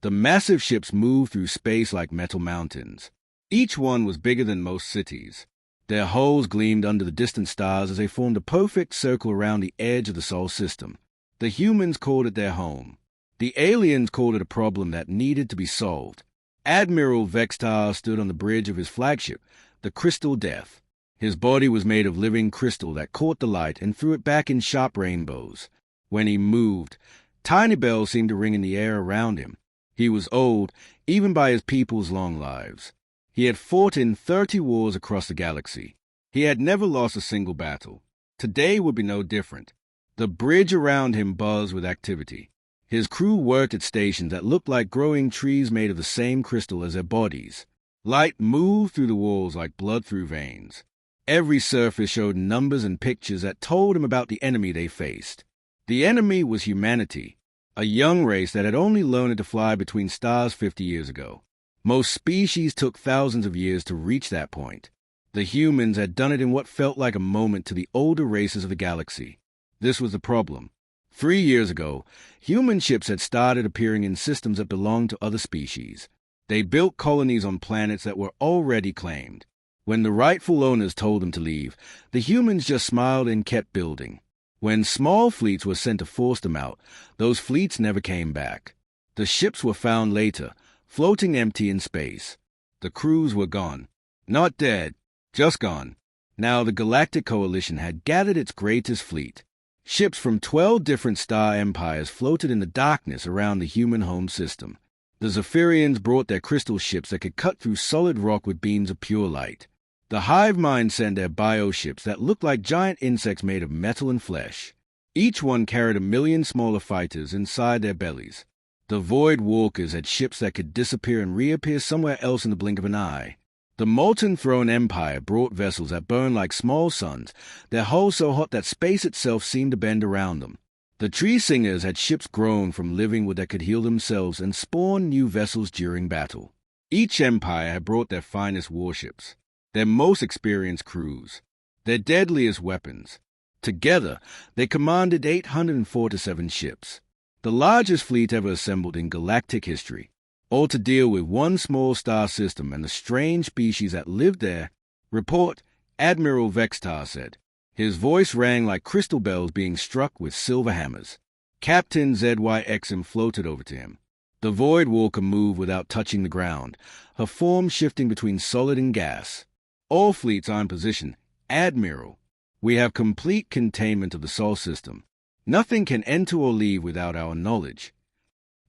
The massive ships moved through space like metal mountains. Each one was bigger than most cities. Their hulls gleamed under the distant stars as they formed a perfect circle around the edge of the Sol system. The humans called it their home. The aliens called it a problem that needed to be solved. Admiral Vextar stood on the bridge of his flagship, the Crystal Death. His body was made of living crystal that caught the light and threw it back in sharp rainbows. When he moved, tiny bells seemed to ring in the air around him. He was old, even by his people's long lives. He had fought in 30 wars across the galaxy. He had never lost a single battle. Today would be no different. The bridge around him buzzed with activity. His crew worked at stations that looked like growing trees made of the same crystal as their bodies. Light moved through the walls like blood through veins. Every surface showed numbers and pictures that told him about the enemy they faced. The enemy was humanity, a young race that had only learned to fly between stars 50 years ago. Most species took thousands of years to reach that point. The humans had done it in what felt like a moment to the older races of the galaxy. This was the problem. 3 years ago, human ships had started appearing in systems that belonged to other species. They built colonies on planets that were already claimed. When the rightful owners told them to leave, the humans just smiled and kept building. When small fleets were sent to force them out, those fleets never came back. The ships were found later, floating empty in space. The crews were gone. Not dead, just gone. Now the Galactic Coalition had gathered its greatest fleet. Ships from 12 different star empires floated in the darkness around the human home system. The Zephyrians brought their crystal ships that could cut through solid rock with beams of pure light. The hive mind sent their bioships that looked like giant insects made of metal and flesh. Each one carried 1 million smaller fighters inside their bellies. The Void Walkers had ships that could disappear and reappear somewhere else in the blink of an eye. The Molten Throne Empire brought vessels that burned like small suns, their hulls so hot that space itself seemed to bend around them. The Tree Singers had ships grown from living wood that could heal themselves and spawn new vessels during battle. Each empire had brought their finest warships, their most experienced crews, their deadliest weapons. Together, they commanded 847 ships, the largest fleet ever assembled in galactic history, all to deal with one small star system and the strange species that lived there. Report, Admiral Vextar said. His voice rang like crystal bells being struck with silver hammers. Captain ZYXM floated over to him. The Void Walker moved without touching the ground, her form shifting between solid and gas. All fleets are in position. Admiral, we have complete containment of the Sol system. Nothing can enter or leave without our knowledge.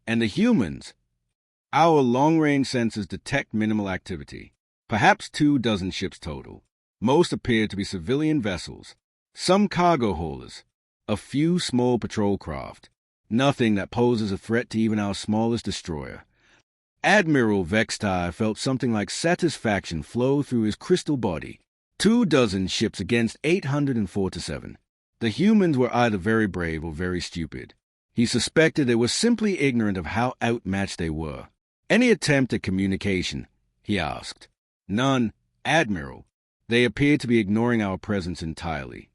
And the humans? Our long-range sensors detect minimal activity. Perhaps 24 ships total. Most appear to be civilian vessels. Some cargo haulers. A few small patrol craft. Nothing that poses a threat to even our smallest destroyer. Admiral Vextar felt something like satisfaction flow through his crystal body. 24 ships against 847. The humans were either very brave or very stupid. He suspected they were simply ignorant of how outmatched they were. Any attempt at communication? He asked. None, Admiral. They appeared to be ignoring our presence entirely.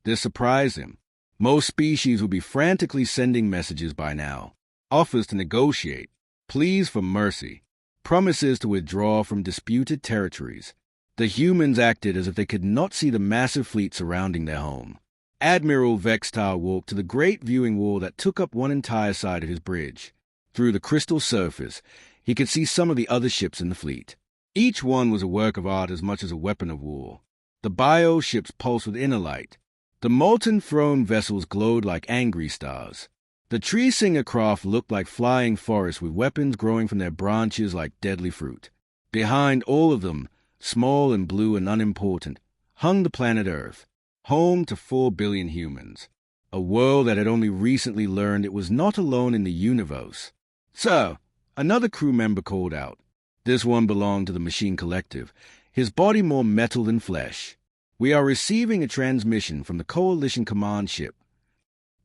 This surprised him. Most species would be frantically sending messages by now. Offers to negotiate, pleas for mercy, promises to withdraw from disputed territories. The humans acted as if they could not see the massive fleet surrounding their home. Admiral Vextar walked to the great viewing wall that took up one entire side of his bridge. Through the crystal surface, he could see some of the other ships in the fleet. Each one was a work of art as much as a weapon of war. The bio ships pulsed with inner light. The molten throne vessels glowed like angry stars. The tree singer craft looked like flying forests with weapons growing from their branches like deadly fruit. Behind all of them, small and blue and unimportant, hung the planet Earth, home to 4 billion humans. A world that had only recently learned it was not alone in the universe. "Sir," another crew member called out. This one belonged to the Machine Collective, his body more metal than flesh. "We are receiving a transmission from the Coalition command ship."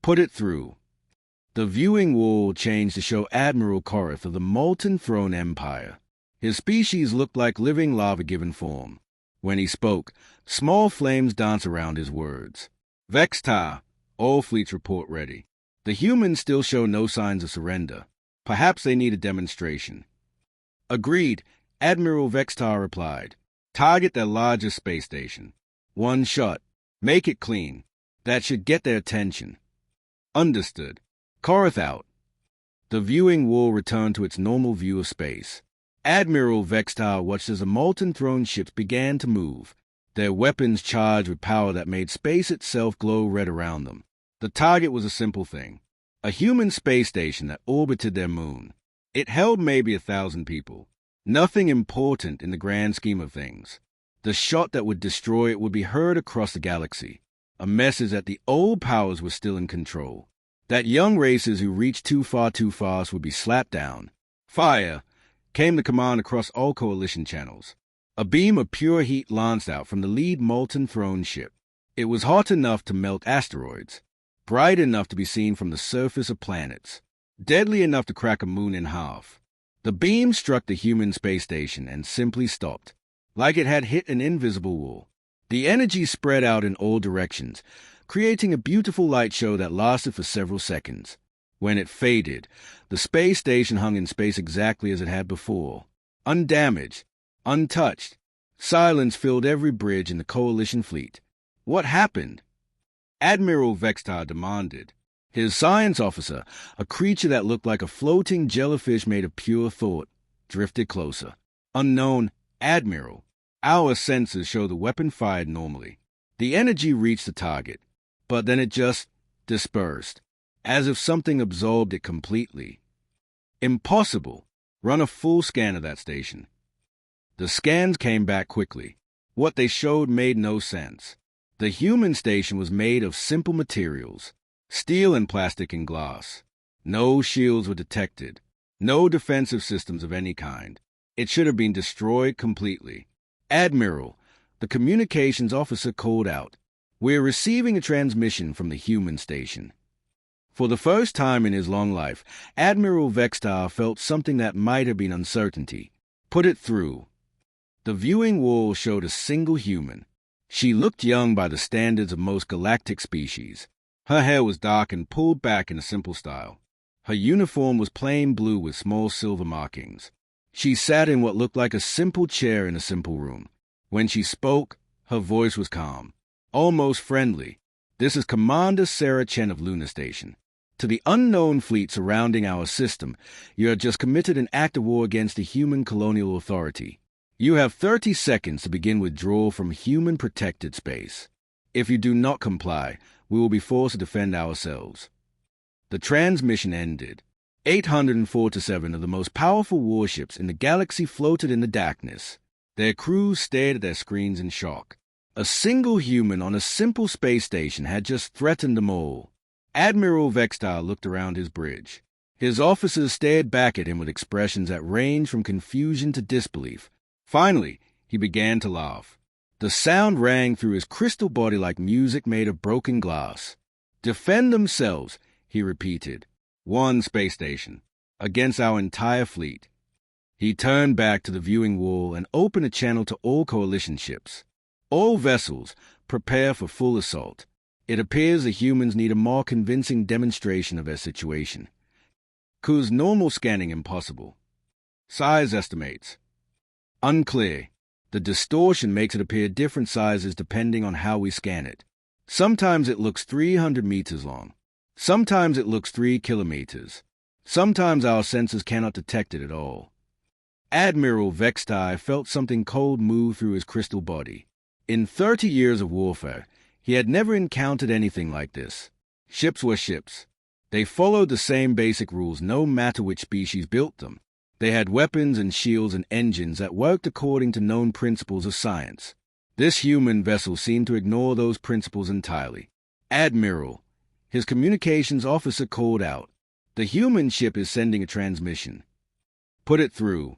"Put it through." The viewing wall changed to show Admiral Korath of the Molten Throne Empire. His species looked like living lava given form. When he spoke, small flames danced around his words. "Vextar, all fleets report ready. The humans still show no signs of surrender. Perhaps they need a demonstration. Agreed, Admiral Vextar replied. Target their largest space station. One shot. Make it clean. That should get their attention. Understood. Korath out. The viewing wall returned to its normal view of space. Admiral Vextar watched as the molten throne ships began to move, their weapons charged with power that made space itself glow red around them. The target was a simple thing. A human space station that orbited their moon. It held maybe 1,000 people. Nothing important in the grand scheme of things. The shot that would destroy it would be heard across the galaxy. A message that the old powers were still in control. That young races who reached too far too fast would be slapped down. Fire! Came the command across all coalition channels. A beam of pure heat lanced out from the lead molten throne ship. It was hot enough to melt asteroids, bright enough to be seen from the surface of planets, deadly enough to crack a moon in half. The beam struck the human space station and simply stopped, like it had hit an invisible wall. The energy spread out in all directions, creating a beautiful light show that lasted for several seconds. When it faded, the space station hung in space exactly as it had before, undamaged, untouched. Silence filled every bridge in the coalition fleet. What happened? Admiral Vextar demanded. His science officer, a creature that looked like a floating jellyfish made of pure thought, drifted closer. Unknown, Admiral. Our sensors show the weapon fired normally. The energy reached the target, but then it just dispersed, as if something absorbed it completely. Impossible. Run a full scan of that station. The scans came back quickly. What they showed made no sense. The human station was made of simple materials, steel and plastic and glass. No shields were detected, no defensive systems of any kind. It should have been destroyed completely. Admiral, the communications officer called out. We're receiving a transmission from the human station. For the first time in his long life, Admiral Vextar felt something that might have been uncertainty. Put it through. The viewing wall showed a single human. She looked young by the standards of most galactic species. Her hair was dark and pulled back in a simple style. Her uniform was plain blue with small silver markings. She sat in what looked like a simple chair in a simple room. When she spoke, her voice was calm, almost friendly. This is Commander Sarah Chen of Lunar Station. To the unknown fleet surrounding our system, you have just committed an act of war against the human colonial authority. You have 30 seconds to begin withdrawal from human-protected space. If you do not comply, we will be forced to defend ourselves. The transmission ended. 847 of the most powerful warships in the galaxy floated in the darkness. Their crews stared at their screens in shock. A single human on a simple space station had just threatened them all. Admiral Vextar looked around his bridge. His officers stared back at him with expressions that ranged from confusion to disbelief. Finally, he began to laugh. The sound rang through his crystal body like music made of broken glass. Defend themselves, he repeated. One space station, against our entire fleet. He turned back to the viewing wall and opened a channel to all coalition ships. All vessels, prepare for full assault. It appears the humans need a more convincing demonstration of their situation. Cause normal scanning impossible. Size estimates. Unclear. The distortion makes it appear different sizes depending on how we scan it. Sometimes it looks 300 meters long. Sometimes it looks 3 kilometers. Sometimes our sensors cannot detect it at all. Admiral Vextar felt something cold move through his crystal body. In 30 years of warfare, he had never encountered anything like this. Ships were ships. They followed the same basic rules no matter which species built them. They had weapons and shields and engines that worked according to known principles of science. This human vessel seemed to ignore those principles entirely. Admiral, his communications officer called out. The human ship is sending a transmission. Put it through.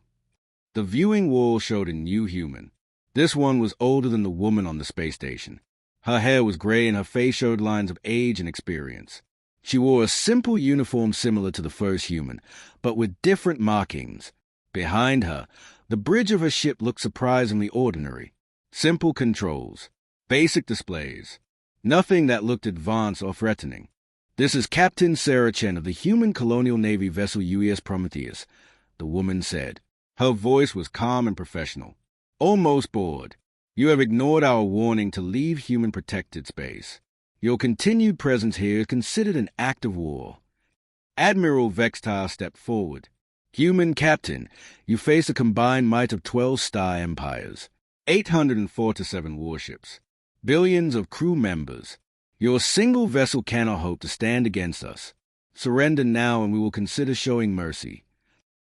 The viewing wall showed a new human. This one was older than the woman on the space station. Her hair was gray and her face showed lines of age and experience. She wore a simple uniform similar to the first human, but with different markings. Behind her, the bridge of her ship looked surprisingly ordinary. Simple controls, basic displays, nothing that looked advanced or threatening. This is Captain Sarah Chen of the human colonial navy vessel UES Prometheus, the woman said. Her voice was calm and professional. Almost bored. You have ignored our warning to leave human protected space. Your continued presence here is considered an act of war. Admiral Vextar stepped forward. Human Captain, you face a combined might of 12 star empires, 847 warships, billions of crew members. Your single vessel cannot hope to stand against us. Surrender now and we will consider showing mercy.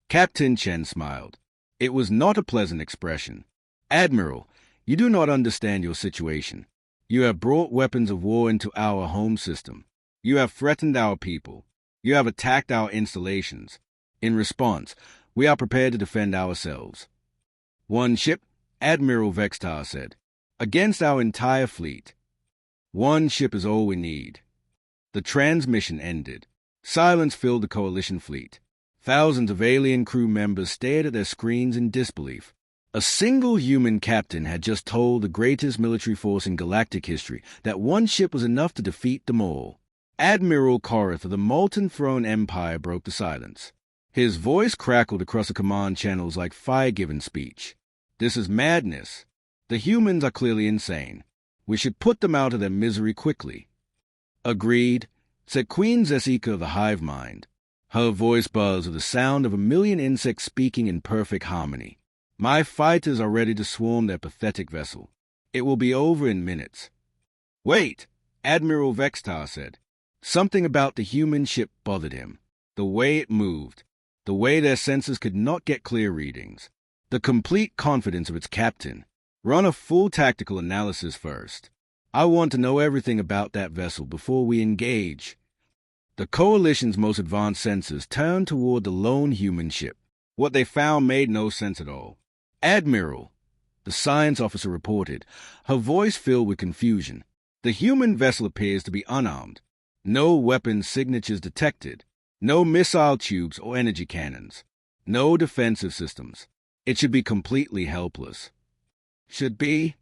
Captain Chen smiled. It was not a pleasant expression. Admiral, you do not understand your situation. You have brought weapons of war into our home system. You have threatened our people. You have attacked our installations. In response, we are prepared to defend ourselves. One ship, Admiral Vextar said, against our entire fleet. One ship is all we need. The transmission ended. Silence filled the coalition fleet. Thousands of alien crew members stared at their screens in disbelief. A single human captain had just told the greatest military force in galactic history that one ship was enough to defeat them all. Admiral Korath of the Molten Throne Empire broke the silence. His voice crackled across the command channels like fire-given speech. This is madness. The humans are clearly insane. We should put them out of their misery quickly. Agreed, said Queen Zesika of the Hive Mind. Her voice buzzed with the sound of a million insects speaking in perfect harmony. My fighters are ready to swarm their pathetic vessel. It will be over in minutes. Wait, Admiral Vextar said. Something about the human ship bothered him. The way it moved. The way their sensors could not get clear readings. The complete confidence of its captain. Run a full tactical analysis first. I want to know everything about that vessel before we engage. The Coalition's most advanced sensors turned toward the lone human ship. What they found made no sense at all. Admiral, the science officer reported, her voice filled with confusion. The human vessel appears to be unarmed. No weapon signatures detected. No missile tubes or energy cannons. No defensive systems. It should be completely helpless. Should be?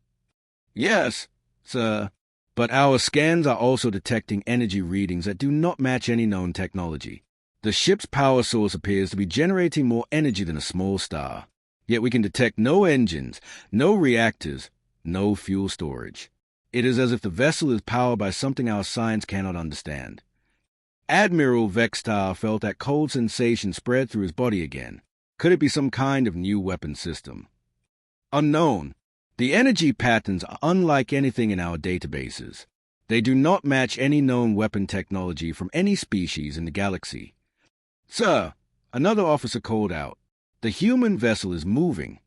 Yes, sir. But our scans are also detecting energy readings that do not match any known technology. The ship's power source appears to be generating more energy than a small star. Yet we can detect no engines, no reactors, no fuel storage. It is as if the vessel is powered by something our science cannot understand. Admiral Vextar felt that cold sensation spread through his body again. Could it be some kind of new weapon system? Unknown. The energy patterns are unlike anything in our databases. They do not match any known weapon technology from any species in the galaxy. Sir, another officer called out. The human vessel is moving.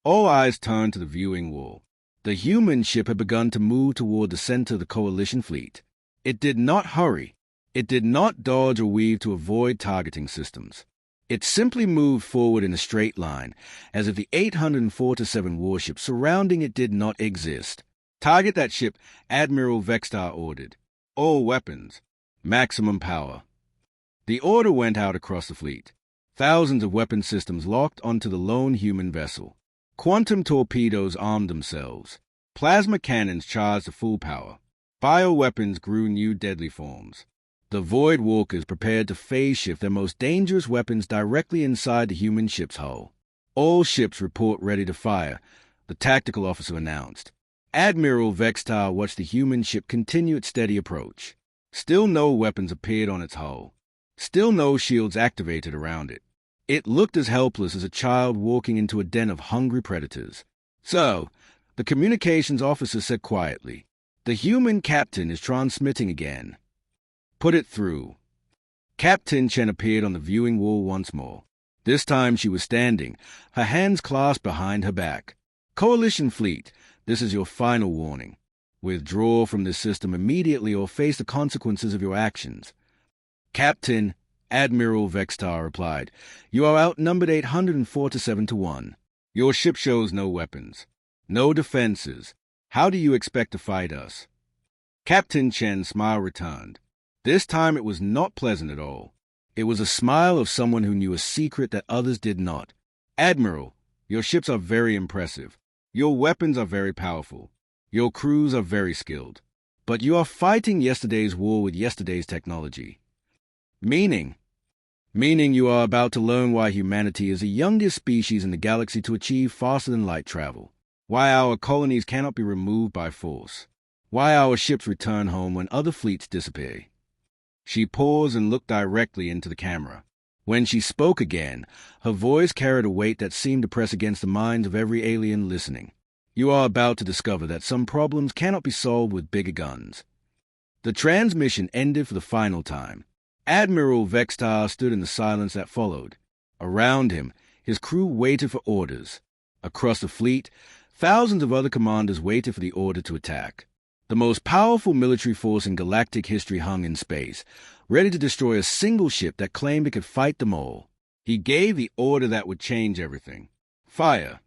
All eyes turned to the viewing wall. The human ship had begun to move toward the center of the Coalition fleet. It did not hurry. It did not dodge or weave to avoid targeting systems. It simply moved forward in a straight line, as if the 847 warships surrounding it did not exist. Target that ship, Admiral Vextar ordered. All weapons. Maximum power. The order went out across the fleet. Thousands of weapon systems locked onto the lone human vessel. Quantum torpedoes armed themselves. Plasma cannons charged to full power. Bioweapons grew new deadly forms. The Void Walkers prepared to phase shift their most dangerous weapons directly inside the human ship's hull. All ships report ready to fire, the tactical officer announced. Admiral Vextar watched the human ship continue its steady approach. Still no weapons appeared on its hull. Still no shields activated around it. It looked as helpless as a child walking into a den of hungry predators. So, the communications officer said quietly, the human captain is transmitting again. Put it through. Captain Chen appeared on the viewing wall once more. This time she was standing, her hands clasped behind her back. Coalition fleet, this is your final warning. Withdraw from this system immediately or face the consequences of your actions. Captain, Admiral Vextar replied, you are outnumbered 847 to 1. Your ship shows no weapons. No defenses. How do you expect to fight us? Captain Chen's smile returned. This time it was not pleasant at all. It was a smile of someone who knew a secret that others did not. Admiral, your ships are very impressive. Your weapons are very powerful. Your crews are very skilled. But you are fighting yesterday's war with yesterday's technology. Meaning you are about to learn why humanity is the youngest species in the galaxy to achieve faster-than-light travel, why our colonies cannot be removed by force, why our ships return home when other fleets disappear. She paused and looked directly into the camera. When she spoke again, her voice carried a weight that seemed to press against the minds of every alien listening. You are about to discover that some problems cannot be solved with bigger guns. The transmission ended for the final time. Admiral Vextar stood in the silence that followed. Around him, his crew waited for orders. Across the fleet, thousands of other commanders waited for the order to attack. The most powerful military force in galactic history hung in space, ready to destroy a single ship that claimed it could fight them all. He gave the order that would change everything. Fire.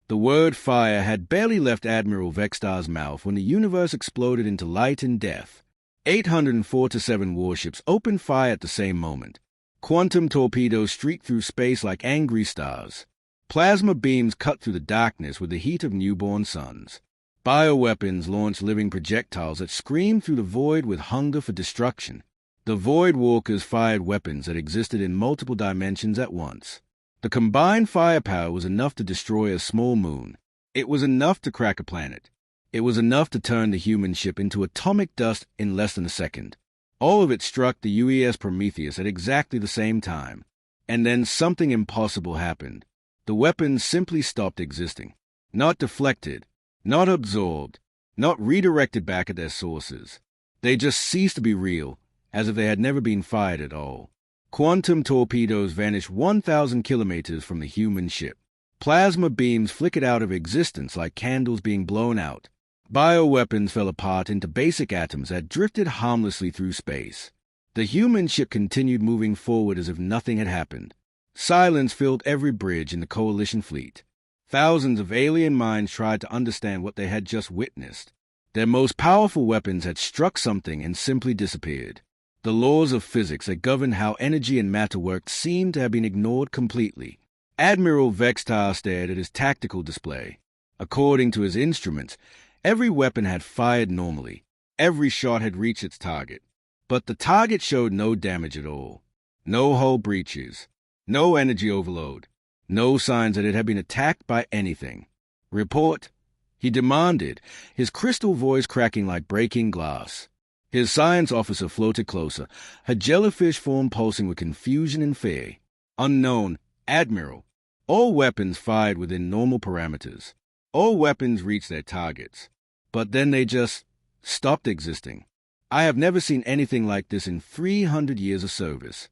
The word fire had barely left Admiral Vextar's mouth when the universe exploded into light and death. 847 warships opened fire at the same moment. Quantum torpedoes streaked through space like angry stars. Plasma beams cut through the darkness with the heat of newborn suns. Bioweapons launched living projectiles that screamed through the void with hunger for destruction. The Void Walkers fired weapons that existed in multiple dimensions at once. The combined firepower was enough to destroy a small moon. It was enough to crack a planet. It was enough to turn the human ship into atomic dust in less than a second. All of it struck the UES Prometheus at exactly the same time. And then something impossible happened. The weapons simply stopped existing. Not deflected, not absorbed, not redirected back at their sources. They just ceased to be real, as if they had never been fired at all. Quantum torpedoes vanished 1,000 kilometers from the human ship. Plasma beams flickered out of existence like candles being blown out. Bioweapons fell apart into basic atoms that drifted harmlessly through space. The human ship continued moving forward as if nothing had happened. Silence filled every bridge in the Coalition fleet. Thousands of alien minds tried to understand what they had just witnessed. Their most powerful weapons had struck something and simply disappeared. The laws of physics that governed how energy and matter worked seemed to have been ignored completely. Admiral Vextar stared at his tactical display. According to his instruments, every weapon had fired normally. Every shot had reached its target. But the target showed no damage at all. No hull breaches. No energy overload. No signs that it had been attacked by anything. Report, he demanded, his crystal voice cracking like breaking glass. His science officer floated closer, her jellyfish form pulsing with confusion and fear. Unknown, Admiral. All weapons fired within normal parameters. All weapons reached their targets. But then they just stopped existing. I have never seen anything like this in 300 years of service.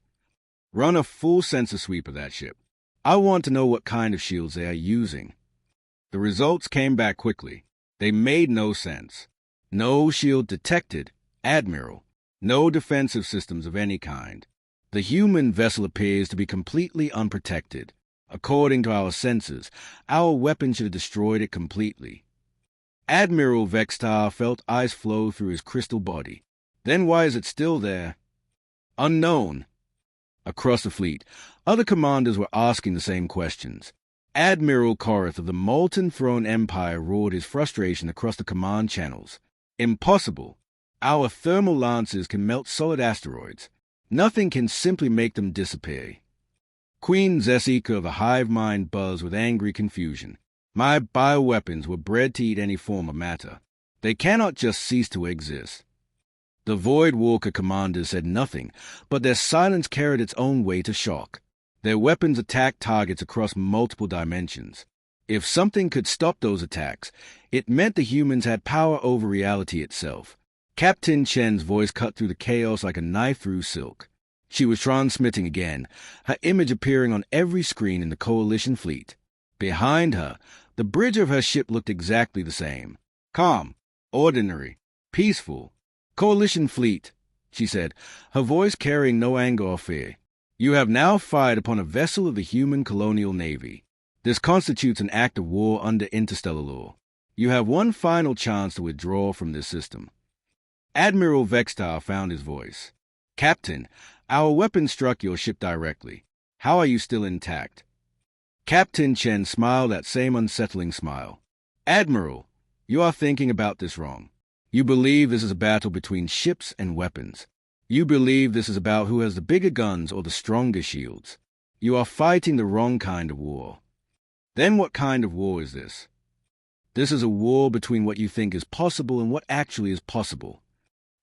Run a full sensor sweep of that ship. I want to know what kind of shields they are using. The results came back quickly. They made no sense. No shield detected, Admiral. No defensive systems of any kind. The human vessel appears to be completely unprotected. According to our sensors, our weapon should have destroyed it completely. Admiral Vextar felt ice flow through his crystal body. Then why is it still there? Unknown. Across the fleet, other commanders were asking the same questions. Admiral Korath of the Molten Throne Empire roared his frustration across the command channels. Impossible. Our thermal lances can melt solid asteroids. Nothing can simply make them disappear. Queen Zessika of the Hive Mind buzzed with angry confusion. My bioweapons were bred to eat any form of matter. They cannot just cease to exist. The Void Walker commanders said nothing, but their silence carried its own weight of shock. Their weapons attacked targets across multiple dimensions. If something could stop those attacks, it meant the humans had power over reality itself. Captain Chen's voice cut through the chaos like a knife through silk. She was transmitting again, her image appearing on every screen in the Coalition fleet. Behind her, the bridge of her ship looked exactly the same. Calm, ordinary, peaceful. Coalition fleet, she said, her voice carrying no anger or fear. You have now fired upon a vessel of the human colonial navy. This constitutes an act of war under interstellar law. You have one final chance to withdraw from this system. Admiral Vextar found his voice. Captain, our weapon struck your ship directly. How are you still intact? Captain Chen smiled that same unsettling smile. Admiral, you are thinking about this wrong. You believe this is a battle between ships and weapons. You believe this is about who has the bigger guns or the stronger shields. You are fighting the wrong kind of war. Then what kind of war is this? This is a war between what you think is possible and what actually is possible.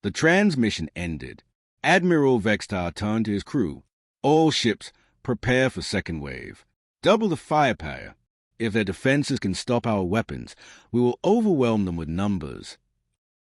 The transmission ended. Admiral Vextar turned to his crew. All ships, prepare for second wave. Double the firepower. If their defenses can stop our weapons, we will overwhelm them with numbers.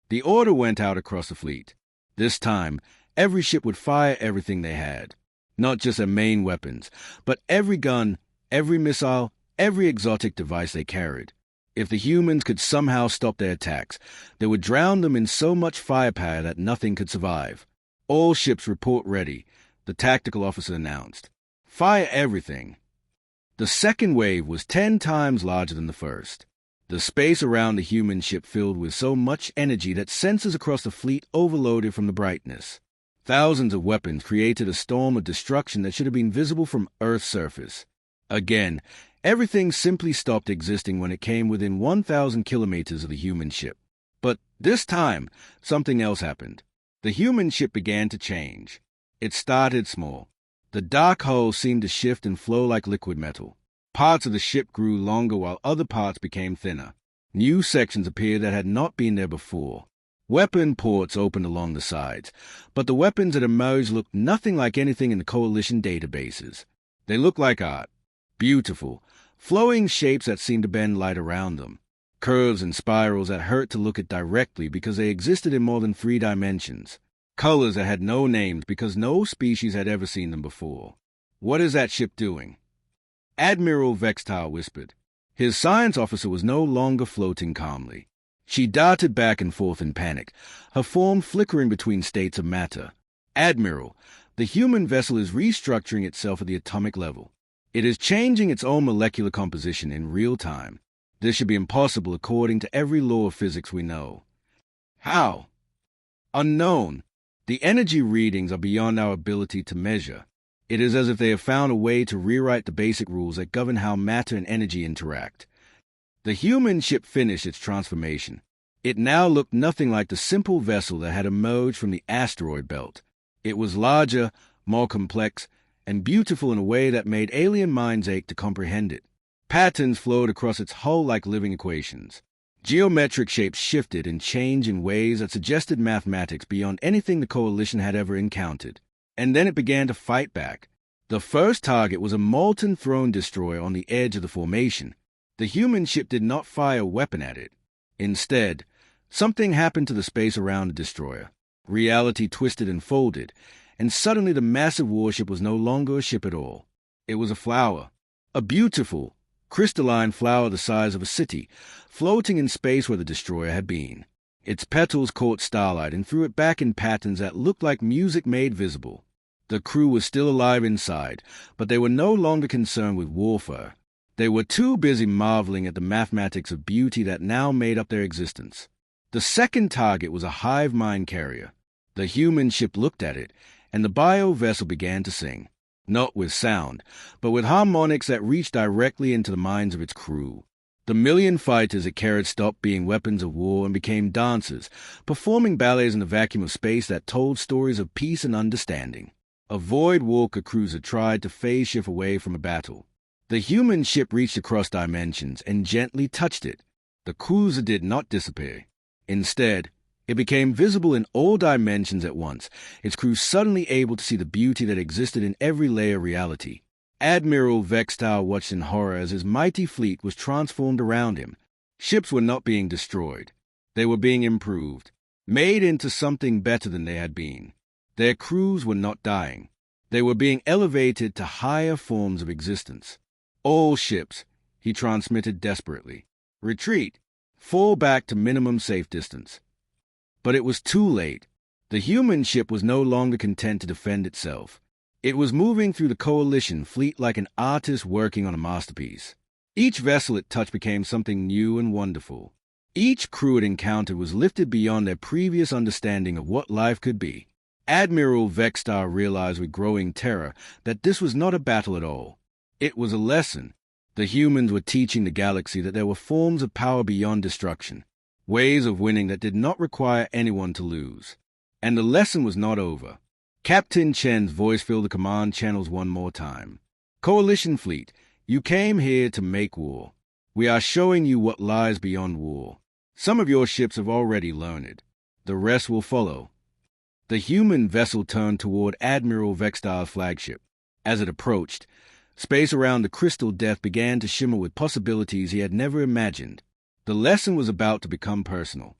The order went out across the fleet. This time, every ship would fire everything they had. Not just their main weapons, but every gun, every missile, every exotic device they carried. If the humans could somehow stop their attacks, they would drown them in so much firepower that nothing could survive. All ships report ready, the tactical officer announced. Fire everything. The second wave was 10 times larger than the first. The space around the human ship filled with so much energy that sensors across the fleet overloaded from the brightness. Thousands of weapons created a storm of destruction that should have been visible from Earth's surface. Again, everything simply stopped existing when it came within 1,000 kilometers of the human ship. But this time, something else happened. The human ship began to change. It started small. The dark hull seemed to shift and flow like liquid metal. Parts of the ship grew longer while other parts became thinner. New sections appeared that had not been there before. Weapon ports opened along the sides, but the weapons that emerged looked nothing like anything in the Coalition databases. They looked like art. Beautiful, flowing shapes that seemed to bend light around them. Curves and spirals that hurt to look at directly because they existed in more than 3 dimensions. Colors that had no names because no species had ever seen them before. What is that ship doing? Admiral Vextar whispered. His science officer was no longer floating calmly. She darted back and forth in panic, her form flickering between states of matter. Admiral, the human vessel is restructuring itself at the atomic level. It is changing its own molecular composition in real time. This should be impossible according to every law of physics we know. How? Unknown. The energy readings are beyond our ability to measure. It is as if they have found a way to rewrite the basic rules that govern how matter and energy interact. The human ship finished its transformation. It now looked nothing like the simple vessel that had emerged from the asteroid belt. It was larger, more complex, and beautiful in a way that made alien minds ache to comprehend it. Patterns flowed across its hull like living equations. Geometric shapes shifted and changed in ways that suggested mathematics beyond anything the Coalition had ever encountered. And then it began to fight back. The first target was a molten throne destroyer on the edge of the formation. The human ship did not fire a weapon at it. Instead, something happened to the space around the destroyer. Reality twisted and folded, and suddenly the massive warship was no longer a ship at all. It was a flower. A beautiful, crystalline flower the size of a city, floating in space where the destroyer had been. Its petals caught starlight and threw it back in patterns that looked like music made visible. The crew was still alive inside, but they were no longer concerned with warfare. They were too busy marveling at the mathematics of beauty that now made up their existence. The second target was a hive mind carrier. The human ship looked at it, and the bio-vessel began to sing. Not with sound, but with harmonics that reached directly into the minds of its crew. The million fighters it carried stopped being weapons of war and became dancers, performing ballets in the vacuum of space that told stories of peace and understanding. A Void Walker cruiser tried to phase shift away from a battle. The human ship reached across dimensions and gently touched it. The cruiser did not disappear. Instead, it became visible in all dimensions at once, its crew suddenly able to see the beauty that existed in every layer of reality. Admiral Vextar watched in horror as his mighty fleet was transformed around him. Ships were not being destroyed. They were being improved, made into something better than they had been. Their crews were not dying. They were being elevated to higher forms of existence. All ships, he transmitted desperately. Retreat. Fall back to minimum safe distance. But it was too late. The human ship was no longer content to defend itself. It was moving through the Coalition fleet like an artist working on a masterpiece. Each vessel it touched became something new and wonderful. Each crew it encountered was lifted beyond their previous understanding of what life could be. Admiral Vextar realized with growing terror that this was not a battle at all. It was a lesson. The humans were teaching the galaxy that there were forms of power beyond destruction. ways of winning that did not require anyone to lose. And the lesson was not over. Captain Chen's voice filled the command channels one more time. Coalition Fleet, you came here to make war. We are showing you what lies beyond war. Some of your ships have already learned it. The rest will follow. The human vessel turned toward Admiral Vextar's flagship. As it approached, space around the crystal death began to shimmer with possibilities he had never imagined. The lesson was about to become personal.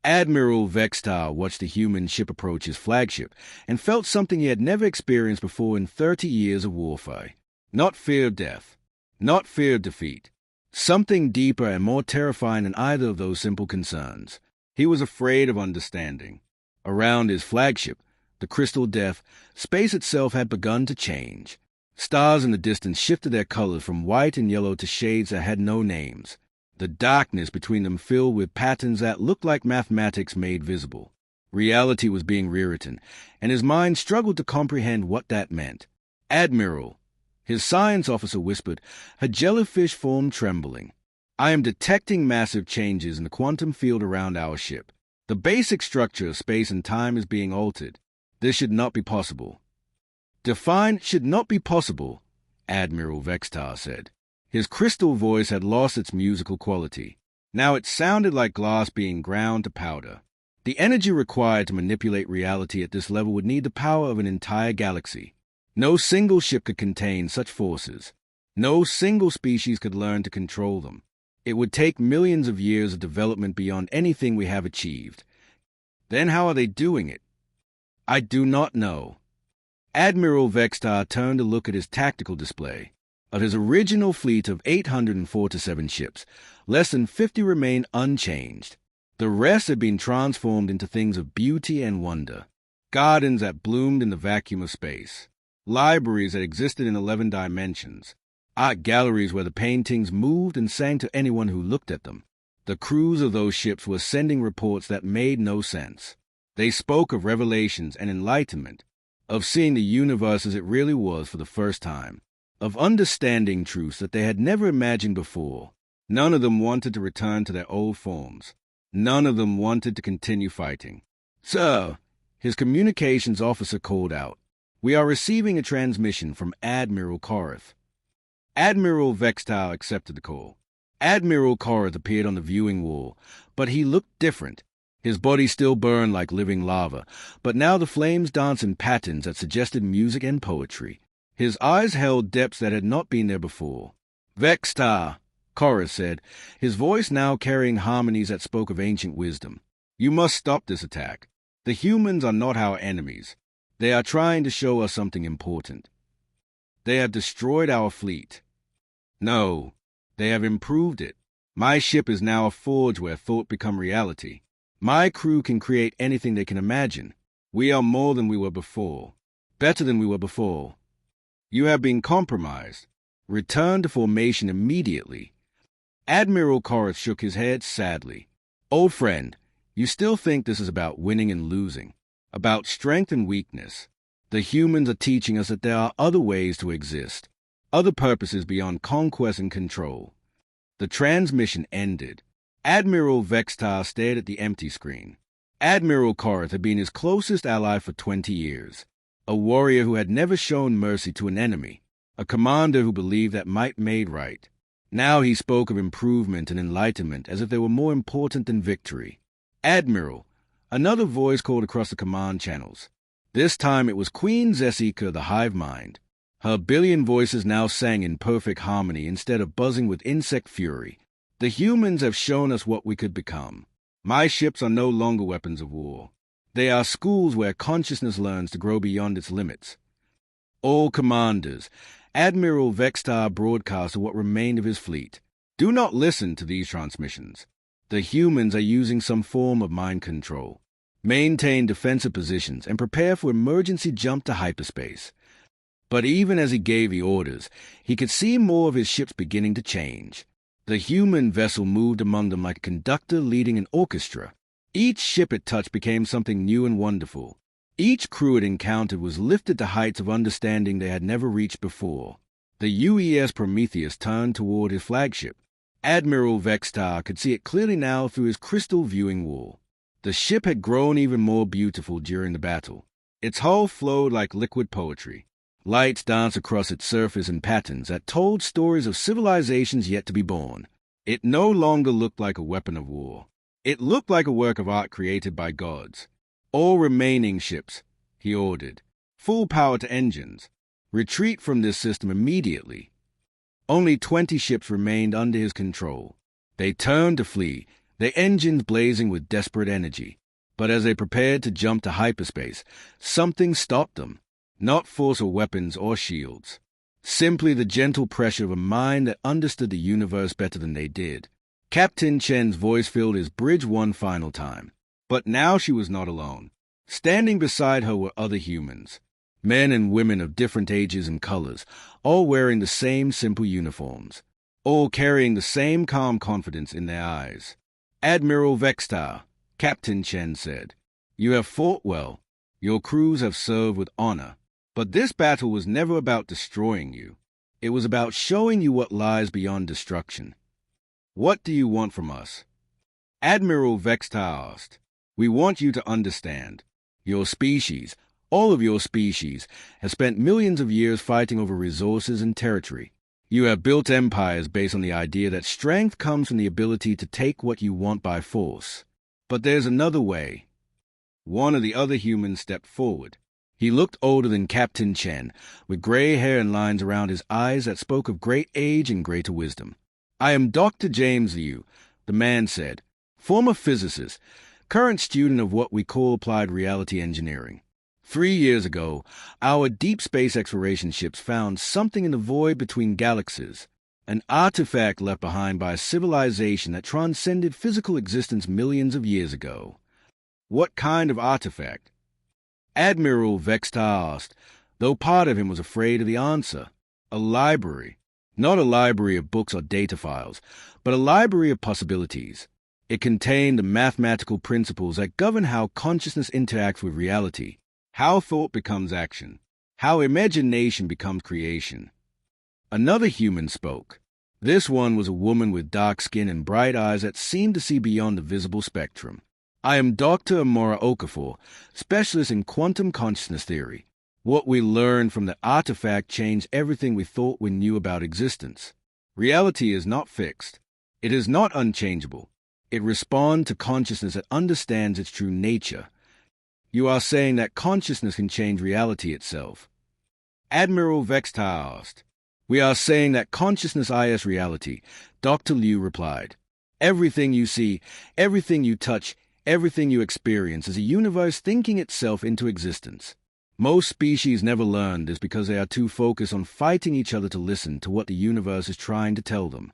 Admiral Vextar watched the human ship approach his flagship and felt something he had never experienced before in 30 years of warfare. Not fear of death, not fear of defeat. Something deeper and more terrifying than either of those simple concerns. He was afraid of understanding. Around his flagship, the crystal death, space itself had begun to change. Stars in the distance shifted their colors from white and yellow to shades that had no names. The darkness between them filled with patterns that looked like mathematics made visible. Reality was being rewritten, and his mind struggled to comprehend what that meant. Admiral, his science officer whispered, her jellyfish form trembling. I am detecting massive changes in the quantum field around our ship. The basic structure of space and time is being altered. This should not be possible. Define should not be possible, Admiral Vextar said. His crystal voice had lost its musical quality. Now it sounded like glass being ground to powder. The energy required to manipulate reality at this level would need the power of an entire galaxy. No single ship could contain such forces. No single species could learn to control them. It would take millions of years of development beyond anything we have achieved. Then how are they doing it? I do not know. Admiral Vextar turned to look at his tactical display. Of his original fleet of 847 ships, less than 50 remained unchanged. The rest had been transformed into things of beauty and wonder. Gardens that bloomed in the vacuum of space. Libraries that existed in 11 dimensions. Art galleries where the paintings moved and sang to anyone who looked at them. The crews of those ships were sending reports that made no sense. They spoke of revelations and enlightenment, of seeing the universe as it really was for the first time, of understanding truths that they had never imagined before. None of them wanted to return to their old forms. None of them wanted to continue fighting. Sir, his communications officer called out, we are receiving a transmission from Admiral Korath. Admiral Vextar accepted the call. Admiral Korath appeared on the viewing wall, but he looked different. His body still burned like living lava, but now the flames danced in patterns that suggested music and poetry. His eyes held depths that had not been there before. Vextar, Korath said, his voice now carrying harmonies that spoke of ancient wisdom. You must stop this attack. The humans are not our enemies. They are trying to show us something important. They have destroyed our fleet. No, they have improved it. My ship is now a forge where thought become reality. My crew can create anything they can imagine. We are more than we were before. Better than we were before. You have been compromised. Return to formation immediately. Admiral Korath shook his head sadly. Old friend, you still think this is about winning and losing, about strength and weakness. The humans are teaching us that there are other ways to exist, other purposes beyond conquest and control. The transmission ended. Admiral Vextar stared at the empty screen. Admiral Korath had been his closest ally for 20 years. A warrior who had never shown mercy to an enemy, a commander who believed that might made right. Now he spoke of improvement and enlightenment as if they were more important than victory. Admiral, another voice called across the command channels. This time it was Queen Zesika, the hive mind. Her billion voices now sang in perfect harmony instead of buzzing with insect fury. The humans have shown us what we could become. My ships are no longer weapons of war. They are schools where consciousness learns to grow beyond its limits. All commanders, Admiral Vextar broadcast what remained of his fleet. Do not listen to these transmissions. The humans are using some form of mind control. Maintain defensive positions and prepare for emergency jump to hyperspace. But even as he gave the orders, he could see more of his ships beginning to change. The human vessel moved among them like a conductor leading an orchestra. Each ship it touched became something new and wonderful. Each crew it encountered was lifted to heights of understanding they had never reached before. The UES Prometheus turned toward his flagship. Admiral Vextar could see it clearly now through his crystal viewing wall. The ship had grown even more beautiful during the battle. Its hull flowed like liquid poetry. Lights danced across its surface in patterns that told stories of civilizations yet to be born. It no longer looked like a weapon of war. It looked like a work of art created by gods. All remaining ships, he ordered, full power to engines. Retreat from this system immediately. Only 20 ships remained under his control. They turned to flee, their engines blazing with desperate energy. But as they prepared to jump to hyperspace, something stopped them. Not force of weapons or shields. Simply the gentle pressure of a mind that understood the universe better than they did. Captain Chen's voice filled his bridge one final time. But now she was not alone. Standing beside her were other humans. Men and women of different ages and colors, all wearing the same simple uniforms. All carrying the same calm confidence in their eyes. "Admiral Vextar," Captain Chen said, "you have fought well. Your crews have served with honor. But this battle was never about destroying you. It was about showing you what lies beyond destruction. What do you want from us?" Admiral Vextar asked. "We want you to understand. Your species, all of your species, has spent millions of years fighting over resources and territory. You have built empires based on the idea that strength comes from the ability to take what you want by force. But there's another way." One of the other humans stepped forward. He looked older than Captain Chen, with gray hair and lines around his eyes that spoke of great age and greater wisdom. "I am Dr. James Liu," the man said, "former physicist, current student of what we call applied reality engineering. 3 years ago, our deep space exploration ships found something in the void between galaxies, an artifact left behind by a civilization that transcended physical existence millions of years ago." "What kind of artifact?" Admiral Vextar asked, though part of him was afraid of the answer. "A library. Not a library of books or data files, but a library of possibilities. It contained the mathematical principles that govern how consciousness interacts with reality, how thought becomes action, how imagination becomes creation." Another human spoke. This one was a woman with dark skin and bright eyes that seemed to see beyond the visible spectrum. "I am Dr. Amora Okafor, specialist in quantum consciousness theory. What we learned from the artifact changed everything we thought we knew about existence. Reality is not fixed. It is not unchangeable. It responds to consciousness that understands its true nature." "You are saying that consciousness can change reality itself?" Admiral Vextar asked. "We are saying that consciousness is reality," Dr. Liu replied. "Everything you see, everything you touch, everything you experience is a universe thinking itself into existence. Most species never learn this because they are too focused on fighting each other to listen to what the universe is trying to tell them."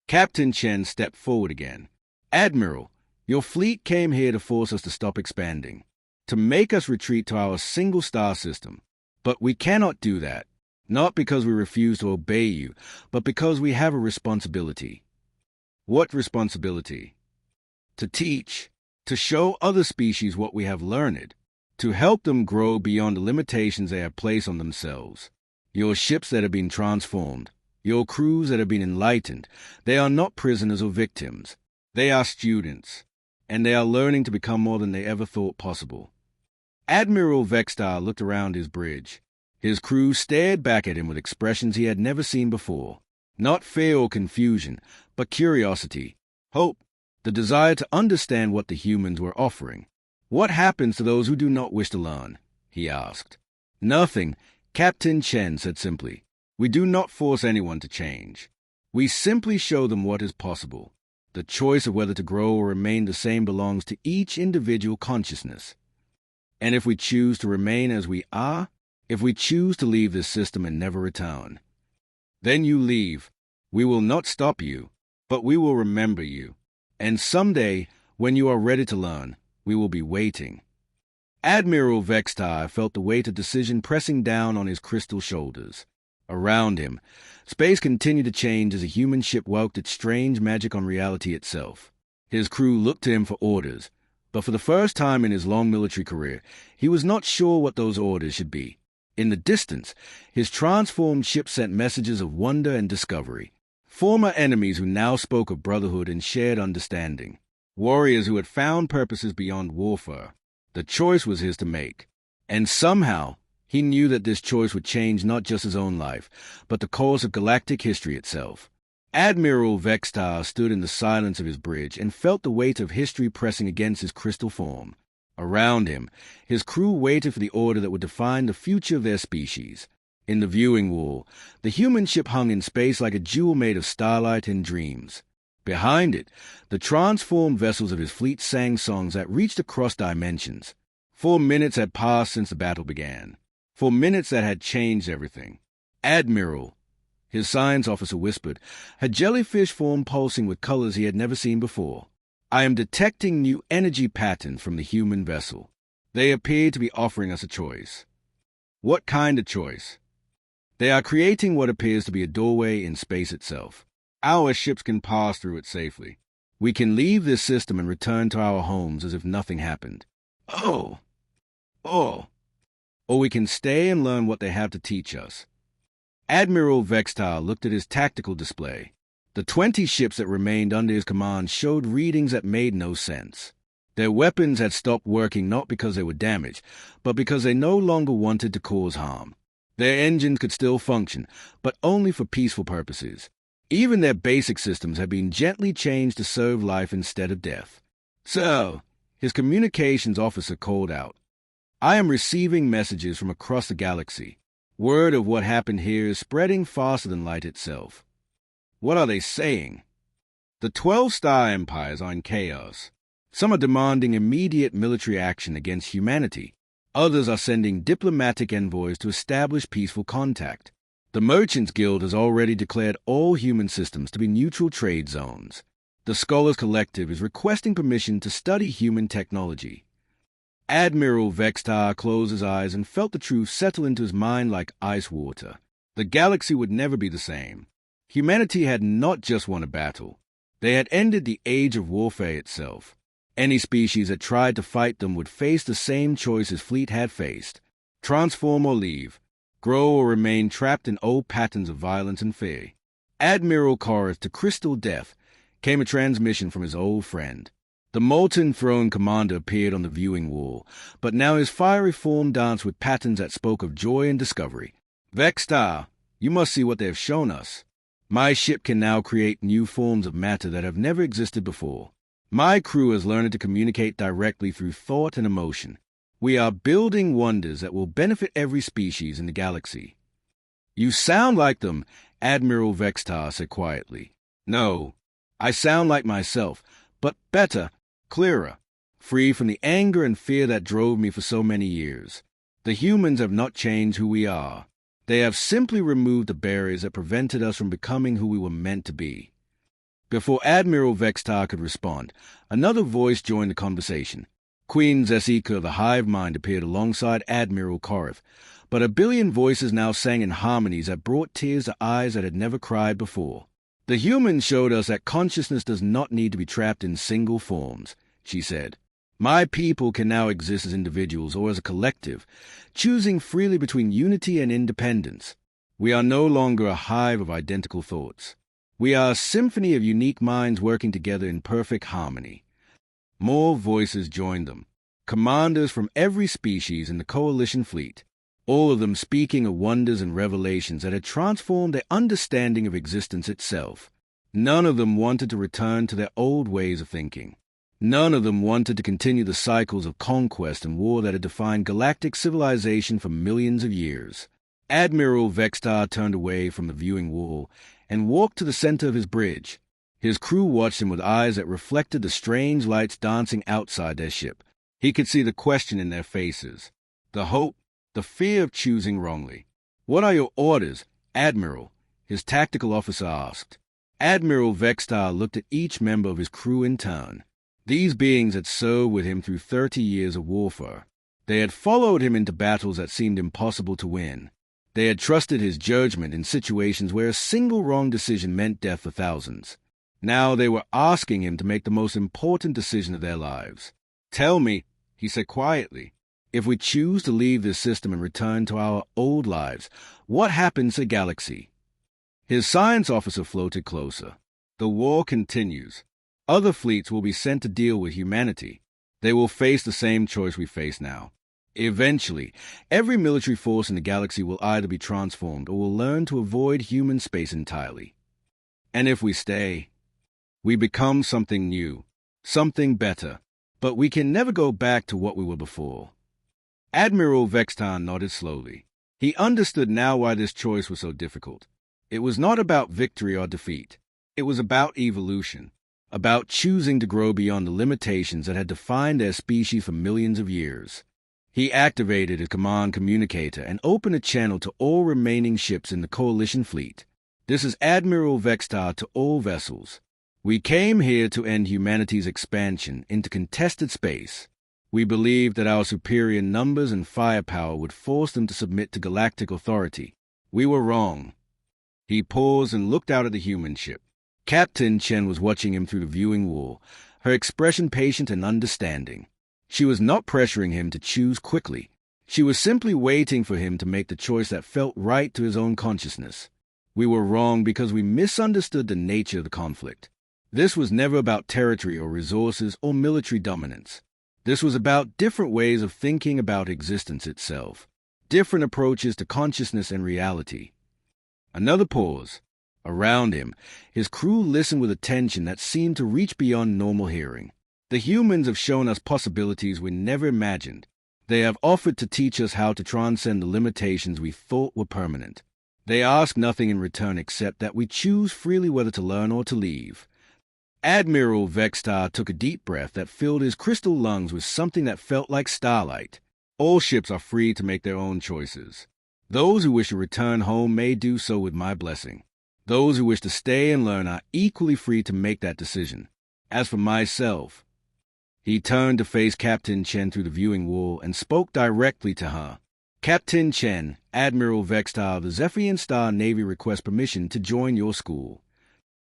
Captain Chen stepped forward again. "Admiral, your fleet came here to force us to stop expanding, to make us retreat to our single star system. But we cannot do that, not because we refuse to obey you, but because we have a responsibility." "What responsibility?" "To teach. To show other species what we have learned, to help them grow beyond the limitations they have placed on themselves. Your ships that have been transformed, your crews that have been enlightened, they are not prisoners or victims. They are students, and they are learning to become more than they ever thought possible." Admiral Vextar looked around his bridge. His crew stared back at him with expressions he had never seen before. Not fear or confusion, but curiosity, hope, the desire to understand what the humans were offering. "What happens to those who do not wish to learn?" he asked. "Nothing," Captain Chen said simply. "We do not force anyone to change. We simply show them what is possible. The choice of whether to grow or remain the same belongs to each individual consciousness. And if we choose to remain as we are, if we choose to leave this system and never return, then you leave. We will not stop you, but we will remember you. And someday, when you are ready to learn, we will be waiting." Admiral Vextar felt the weight of decision pressing down on his crystal shoulders. Around him, space continued to change as a human ship worked its strange magic on reality itself. His crew looked to him for orders, but for the first time in his long military career, he was not sure what those orders should be. In the distance, his transformed ship sent messages of wonder and discovery. Former enemies who now spoke of brotherhood and shared understanding. Warriors who had found purposes beyond warfare. The choice was his to make. And somehow, he knew that this choice would change not just his own life, but the course of galactic history itself. Admiral Vextar stood in the silence of his bridge and felt the weight of history pressing against his crystal form. Around him, his crew waited for the order that would define the future of their species. In the viewing wall, the human ship hung in space like a jewel made of starlight and dreams. Behind it, the transformed vessels of his fleet sang songs that reached across dimensions. 4 minutes had passed since the battle began. 4 minutes that had changed everything. Admiral, his science officer whispered, had jellyfish form pulsing with colors he had never seen before. I am detecting new energy patterns from the human vessel. They appear to be offering us a choice. What kind of choice? They are creating what appears to be a doorway in space itself. Our ships can pass through it safely. We can leave this system and return to our homes as if nothing happened. Or we can stay and learn what they have to teach us. Admiral Vextar looked at his tactical display. The 20 ships that remained under his command showed readings that made no sense. Their weapons had stopped working not because they were damaged, but because they no longer wanted to cause harm. Their engines could still function, but only for peaceful purposes. Even their basic systems had been gently changed to serve life instead of death. So, his communications officer called out, I am receiving messages from across the galaxy. Word of what happened here is spreading faster than light itself. What are they saying? The 12 star empires are in chaos. Some are demanding immediate military action against humanity. Others are sending diplomatic envoys to establish peaceful contact. The Merchants Guild has already declared all human systems to be neutral trade zones. The Scholars Collective is requesting permission to study human technology. Admiral Vextar closed his eyes and felt the truth settle into his mind like ice water. The galaxy would never be the same. Humanity had not just won a battle. They had ended the age of warfare itself. Any species that tried to fight them would face the same choice his fleet had faced. Transform or leave. Grow or remain trapped in old patterns of violence and fear. Admiral Korath to crystal death came a transmission from his old friend. The molten throne commander appeared on the viewing wall, but now his fiery form danced with patterns that spoke of joy and discovery. Vextar, you must see what they have shown us. My ship can now create new forms of matter that have never existed before. My crew has learned to communicate directly through thought and emotion. We are building wonders that will benefit every species in the galaxy. You sound like them, Admiral Vextar said quietly. No, I sound like myself, but better, clearer, free from the anger and fear that drove me for so many years. The humans have not changed who we are. They have simply removed the barriers that prevented us from becoming who we were meant to be. Before Admiral Vextar could respond, another voice joined the conversation. Queen Zesika of the Hive Mind appeared alongside Admiral Korath, but a billion voices now sang in harmonies that brought tears to eyes that had never cried before. The humans showed us that consciousness does not need to be trapped in single forms, she said. My people can now exist as individuals or as a collective, choosing freely between unity and independence. We are no longer a hive of identical thoughts. We are a symphony of unique minds working together in perfect harmony. More voices joined them, commanders from every species in the coalition fleet, all of them speaking of wonders and revelations that had transformed their understanding of existence itself. None of them wanted to return to their old ways of thinking. None of them wanted to continue the cycles of conquest and war that had defined galactic civilization for millions of years. Admiral Vextar turned away from the viewing wall and walked to the center of his bridge. His crew watched him with eyes that reflected the strange lights dancing outside their ship. He could see the question in their faces, the hope, the fear of choosing wrongly. What are your orders, Admiral? His tactical officer asked. Admiral Vextar looked at each member of his crew in turn. These beings had served with him through 30 years of warfare. They had followed him into battles that seemed impossible to win. They had trusted his judgment in situations where a single wrong decision meant death for thousands. Now they were asking him to make the most important decision of their lives. Tell me, he said quietly, if we choose to leave this system and return to our old lives, what happens to the galaxy? His science officer floated closer. The war continues. Other fleets will be sent to deal with humanity. They will face the same choice we face now. Eventually, every military force in the galaxy will either be transformed or will learn to avoid human space entirely. And if we stay, we become something new, something better, but we can never go back to what we were before. Admiral Vexton nodded slowly. He understood now why this choice was so difficult. It was not about victory or defeat. It was about evolution, about choosing to grow beyond the limitations that had defined their species for millions of years. He activated his command communicator and opened a channel to all remaining ships in the Coalition fleet. This is Admiral Vextar to all vessels. We came here to end humanity's expansion into contested space. We believed that our superior numbers and firepower would force them to submit to galactic authority. We were wrong. He paused and looked out at the human ship. Captain Chen was watching him through the viewing wall, her expression patient and understanding. She was not pressuring him to choose quickly. She was simply waiting for him to make the choice that felt right to his own consciousness. We were wrong because we misunderstood the nature of the conflict. This was never about territory or resources or military dominance. This was about different ways of thinking about existence itself, different approaches to consciousness and reality. Another pause. Around him, his crew listened with attention that seemed to reach beyond normal hearing. The humans have shown us possibilities we never imagined. They have offered to teach us how to transcend the limitations we thought were permanent. They ask nothing in return except that we choose freely whether to learn or to leave. Admiral Vextar took a deep breath that filled his crystal lungs with something that felt like starlight. All ships are free to make their own choices. Those who wish to return home may do so with my blessing. Those who wish to stay and learn are equally free to make that decision. As for myself, he turned to face Captain Chen through the viewing wall and spoke directly to her. Captain Chen, Admiral Vextar of the Zephyr Star Navy requests permission to join your school.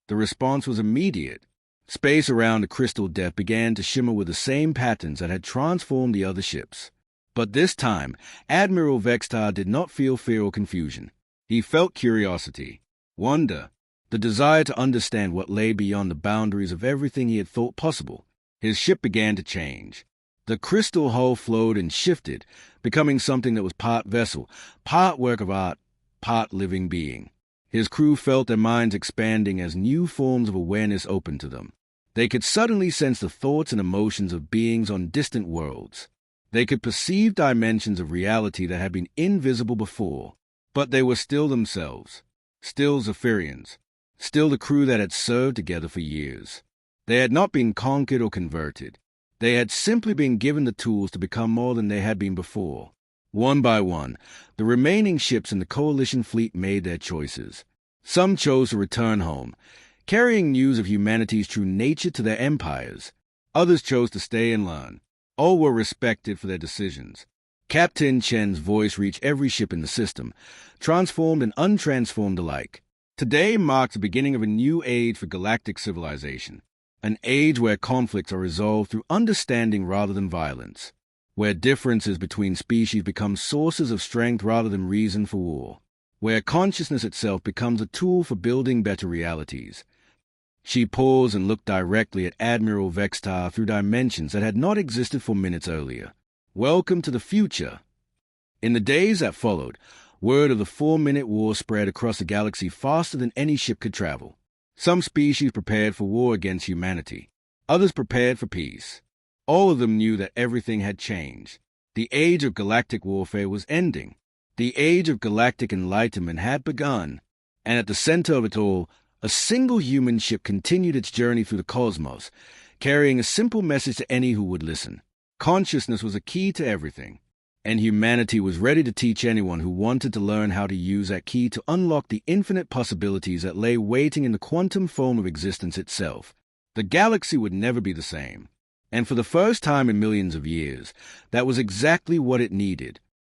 The response was immediate. Space around the crystal depth began to shimmer with the same patterns that had transformed the other ships. But this time, Admiral Vextar did not feel fear or confusion. He felt curiosity, wonder, the desire to understand what lay beyond the boundaries of everything he had thought possible. His ship began to change. The crystal hull flowed and shifted, becoming something that was part vessel, part work of art, part living being. His crew felt their minds expanding as new forms of awareness opened to them. They could suddenly sense the thoughts and emotions of beings on distant worlds. They could perceive dimensions of reality that had been invisible before, but they were still themselves, still Zephyrians, still the crew that had served together for years. They had not been conquered or converted. They had simply been given the tools to become more than they had been before. One by one, the remaining ships in the Coalition fleet made their choices. Some chose to return home, carrying news of humanity's true nature to their empires. Others chose to stay and learn. All were respected for their decisions. Captain Chen's voice reached every ship in the system, transformed and untransformed alike. Today marks the beginning of a new age for galactic civilization, an age where conflicts are resolved through understanding rather than violence, where differences between species become sources of strength rather than reason for war, where consciousness itself becomes a tool for building better realities. She paused and looked directly at Admiral Vextar through dimensions that had not existed for minutes earlier. Welcome to the future. In the days that followed, word of the 4-minute war spread across the galaxy faster than any ship could travel. Some species prepared for war against humanity. Others prepared for peace. All of them knew that everything had changed. The age of galactic warfare was ending. The age of galactic enlightenment had begun. And at the center of it all, a single human ship continued its journey through the cosmos, carrying a simple message to any who would listen. Consciousness was a key to everything, and humanity was ready to teach anyone who wanted to learn how to use that key to unlock the infinite possibilities that lay waiting in the quantum foam of existence itself. The galaxy would never be the same, and for the first time in millions of years, that was exactly what it needed.